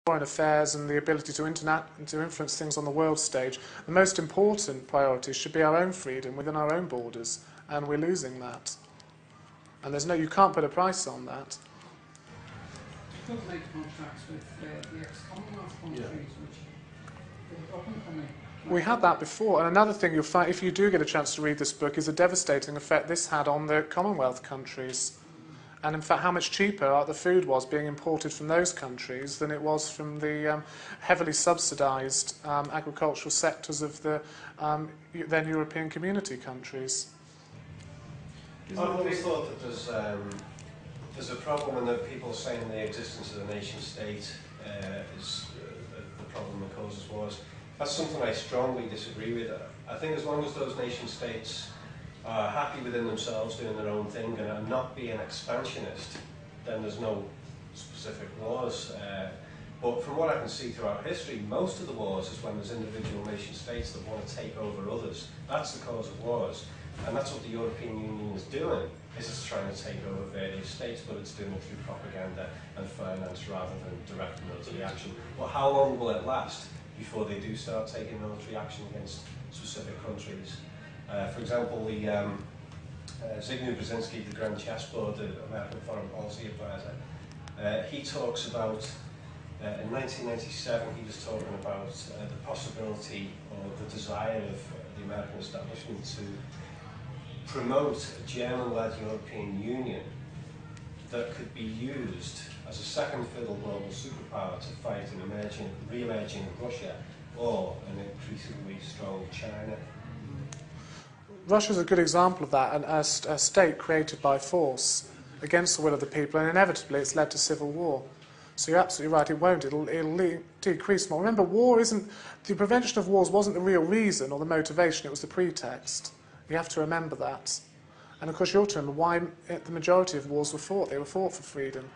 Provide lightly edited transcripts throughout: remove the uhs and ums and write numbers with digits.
foreign affairs and the ability to influence things on the world stage, the most important priority should be our own freedom within our own borders, and we're losing that. And you can't put a price on that. You don't make contracts with the ex-Commonwealth countries, which are up and coming. We had that before, and another thing you'll find, if you do get a chance to read this book, is the devastating effect this had on the Commonwealth countries. And in fact, how much cheaper the food was being imported from those countries than it was from the heavily subsidised agricultural sectors of the then European community countries. I've always thought that there's a problem in that people saying the existence of the nation state is the problem that causes wars. That's something I strongly disagree with. I think as long as those nation states are happy within themselves doing their own thing and are not being expansionist, then there's no specific wars. But from what I can see throughout history, most of the wars is when there's individual nation states that want to take over others. That's the cause of wars. And that's what the European Union is doing, is it's trying to take over various states, but it's doing it through propaganda and finance rather than direct military action. Well, how long will it last before they do start taking military action against specific countries? For example, the Zbigniew Brzezinski, the Grand Chessboard, the American Foreign Policy Advisor, he talks about, in 1997, he was talking about the possibility or the desire of the American establishment to promote a German-led European Union that could be used as a second fiddle global superpower to fight an re-emerging Russia or an increasingly strong China. Russia's a good example of that, a state created by force against the will of the people, and inevitably it's led to civil war. So you're absolutely right, it won't, it'll decrease more. Remember, the prevention of wars wasn't the real reason or the motivation, it was the pretext. You have to remember that. And of course you ought to remember why the majority of wars were fought. They were fought for freedom.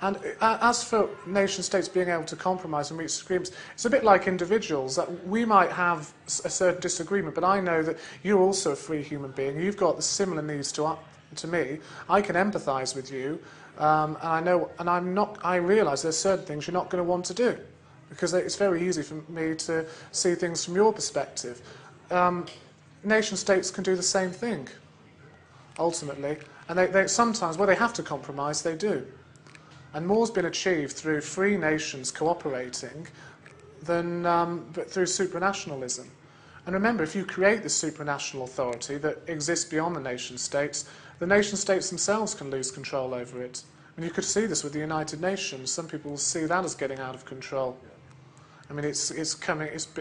And as for nation-states being able to compromise and reach agreements, it's a bit like individuals. That we might have a certain disagreement, but I know that you're also a free human being. You've got the similar needs to me. I can empathise with you, and I realise there's certain things you're not going to want to do, because it's very easy for me to see things from your perspective. Nation-states can do the same thing, ultimately, and they sometimes, where they have to compromise, they do. And more's been achieved through free nations cooperating than through supranationalism. And remember, if you create this supranational authority that exists beyond the nation-states themselves can lose control over it. And you could see this with the United Nations. Some people will see that as getting out of control. I mean, it's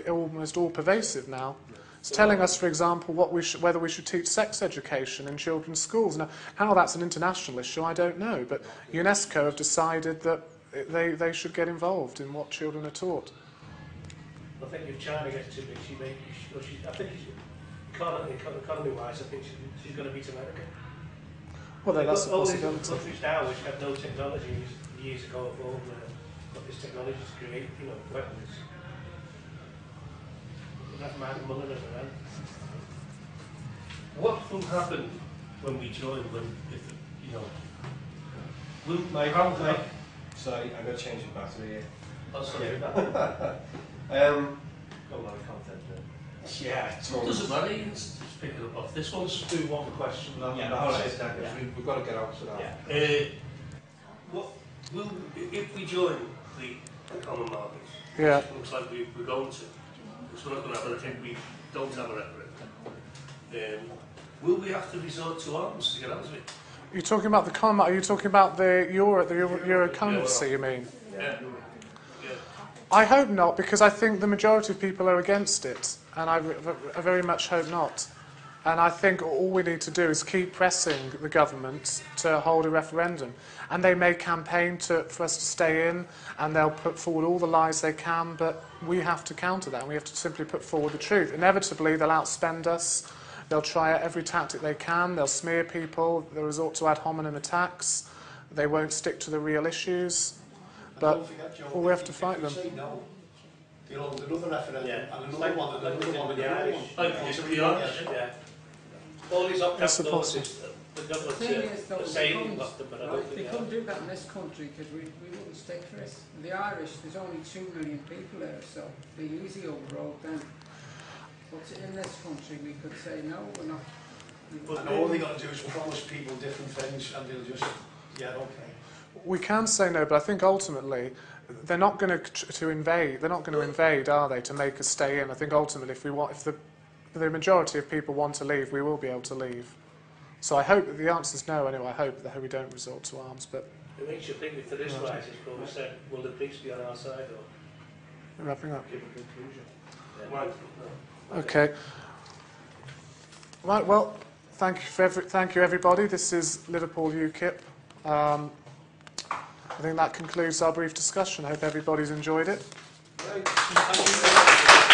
almost all pervasive now. It's telling us, for example, whether we should teach sex education in children's schools. Now, how that's an international issue, I don't know, but UNESCO have decided that they should get involved in what children are taught. I think if China gets too big, I think economy-wise, I think she's going to beat America. Well, that's a possibility. All these countries now which have no technology years ago got this technology to create, weapons. That's Martin Mullen as well. What will happen when we join? Will Mike, sorry, I've got to change the battery here. Oh, sorry. Got a lot of content there. Yeah, it's It doesn't matter, you can just pick it up off this one. Just do one question. We've got to get out to that. If we join the common market, yeah. it looks like we're going to. We're not going to have it, I think we don't have a referendum. Will we have to resort to arms to get out of it? You're talking about the common market, are you talking about the euro currency, you mean? Yeah. I hope not, because I think the majority of people are against it, and I very much hope not. And I think all we need to do is keep pressing the government to hold a referendum. And they may campaign for us to stay in, and they'll put forward all the lies they can, but we have to counter that, and we have to simply put forward the truth. Inevitably, they'll outspend us, they'll try out every tactic they can, they'll smear people, they'll resort to ad hominem attacks, they won't stick to the real issues, but we have to fight them. You'll hold another referendum, and another one, and another one, and another one. Like the Irish, yeah. All these opt-out clauses The The government thing is, though, are they saying couldn't, what them, but I don't right, think they they couldn't are. do that in this country because we wouldn't stick for it. The Irish, there's only 2 million people there, so it'd be easy overall then. But in this country, we could say, no, we're not. And all they got to do is promise people different things and they'll just, yeah, okay. We can say no, but I think ultimately they're not going to invade. They're not going to invade, are they, to make us stay in? I think ultimately, if the majority of people want to leave, we will be able to leave. So I hope that the answer is no. Anyway, I hope that we don't resort to arms. But It makes you think if there is rights, as Paul said, will the police be on our side or wrapping up. give a conclusion? Right. No. Okay. Right. Well, thank you everybody. This is Liverpool UKIP. I think that concludes our brief discussion. I hope everybody's enjoyed it. Right. Thank you.